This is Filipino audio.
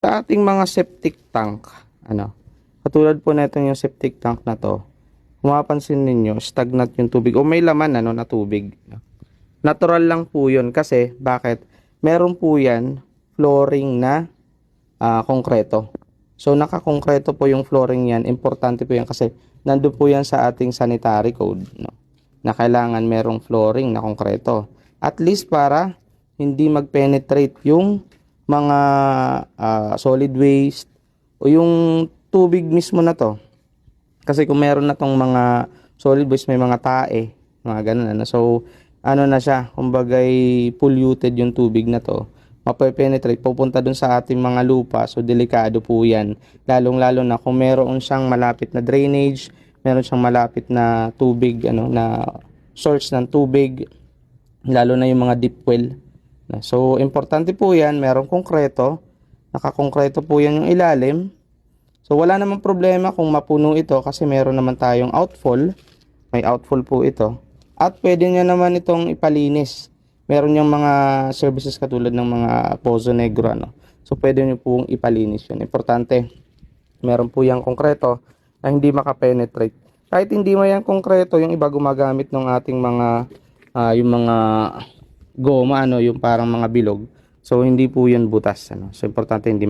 Sa ating mga septic tank, katulad po na yung septic tank na to, kung mapapansin ninyo, stagnant yung tubig o may laman na tubig. Natural lang po yun kasi bakit? Meron po yan flooring na konkreto. So nakakongkreto po yung flooring yan. Importante po yan kasi nandun po yan sa ating sanitary code, na kailangan merong flooring na konkreto. At least para hindi mag-penetrate yung mga solid waste o yung tubig mismo na to. Kasi kung meron na tong mga solid waste, may mga tae, mga ganun. So, na siya, kumbagay polluted yung tubig na to. Mape-penetrate, pupunta dun sa ating mga lupa. So, delikado po yan. Lalong-lalo na kung meron siyang malapit na drainage, meron siyang malapit na tubig, na source ng tubig, lalo na yung mga deep well. So, importante po yan, merong konkreto, nakakongkreto po yan yung ilalim. So, wala namang problema kung mapuno ito kasi meron naman tayong outfall. May outfall po ito. At pwede nyo naman itong ipalinis. Meron yung mga services katulad ng mga Pozo Negro. So, pwede nyo pong ipalinis yun. Importante, meron po yung konkreto na hindi makapenetrate. Kahit hindi mo yan konkreto, yung iba gumagamit ng ating mga yung mga goma, yung parang mga bilog. So, hindi po yun butas. So, importante hindi